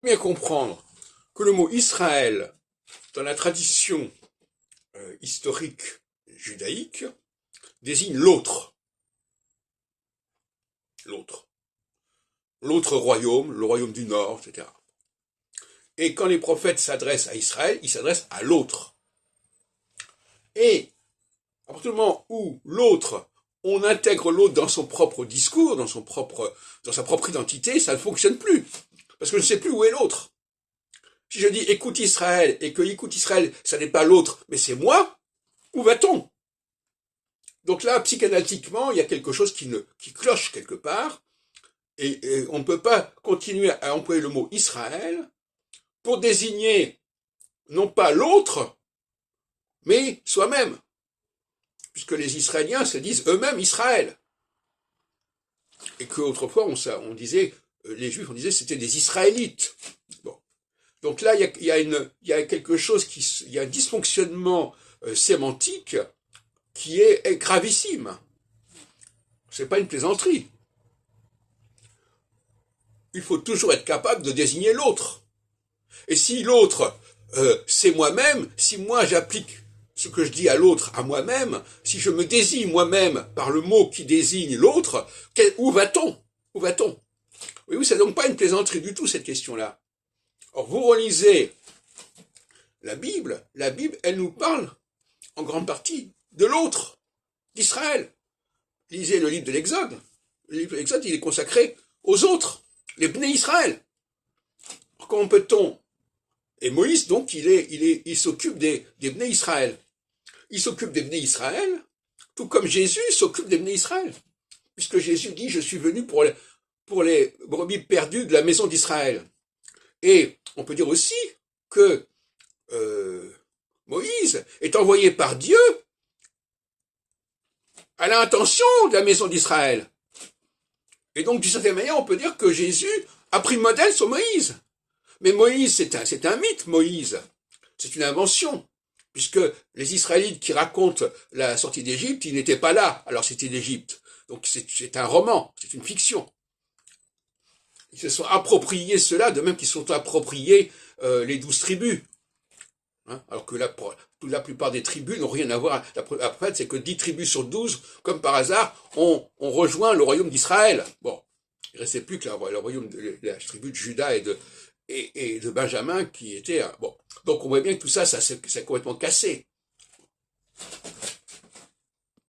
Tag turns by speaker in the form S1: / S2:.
S1: Bien comprendre que le mot Israël, dans la tradition historique judaïque, désigne l'autre, l'autre, l'autre royaume, le royaume du Nord, etc. Et quand les prophètes s'adressent à Israël, ils s'adressent à l'autre. Et à partir du moment où l'autre, on intègre l'autre dans son propre discours, dans sa propre identité, ça ne fonctionne plus. Parce que je ne sais plus où est l'autre. Si je dis écoute Israël, et que écoute Israël, ça n'est pas l'autre, mais c'est moi, où va-t-on? Donc là, psychanalytiquement, il y a quelque chose qui cloche quelque part, et on ne peut pas continuer à employer le mot Israël pour désigner non pas l'autre, mais soi-même, puisque les Israéliens se disent eux-mêmes Israël. Et qu'autrefois, on disait, les Juifs, on disait c'était des Israélites. Bon. Donc là, il y a quelque chose il y a un dysfonctionnement sémantique qui est gravissime. C'est pas une plaisanterie. Il faut toujours être capable de désigner l'autre. Et si l'autre, c'est moi-même, si moi j'applique ce que je dis à l'autre à moi-même, si je me désigne moi-même par le mot qui désigne l'autre, où va-t-on? Où va-t-on? Oui, c'est donc pas une plaisanterie du tout, cette question-là. Or, vous relisez la Bible, elle nous parle, en grande partie, de l'autre, d'Israël. Lisez le livre de l'Exode. Le livre de l'Exode, il est consacré aux autres, les Bnei Israël. Comment peut-on... Et Moïse, donc, il s'occupe des Bnei Israël. Il s'occupe des Bnei Israël, tout comme Jésus s'occupe des Bnei Israël. Puisque Jésus dit, je suis venu pour les brebis perdues de la maison d'Israël. Et on peut dire aussi que Moïse est envoyé par Dieu à l'intention de la maison d'Israël. Et donc, d'une certaine manière, on peut dire que Jésus a pris modèle sur Moïse. Mais Moïse, c'est un mythe, Moïse. C'est une invention. Puisque les Israélites qui racontent la sortie d'Égypte, ils n'étaient pas là, alors c'était l'Égypte. Donc c'est un roman, c'est une fiction. Ils se sont appropriés cela, de même qu'ils se sont appropriés les 12 tribus. Hein, alors que la plupart des tribus n'ont rien à voir. La preuve, c'est que 10 tribus sur 12, comme par hasard, ont rejoint le royaume d'Israël. Bon, il ne restait plus que le royaume de la tribu de Juda et de Benjamin qui était... Bon, donc on voit bien que tout ça, c'est complètement cassé.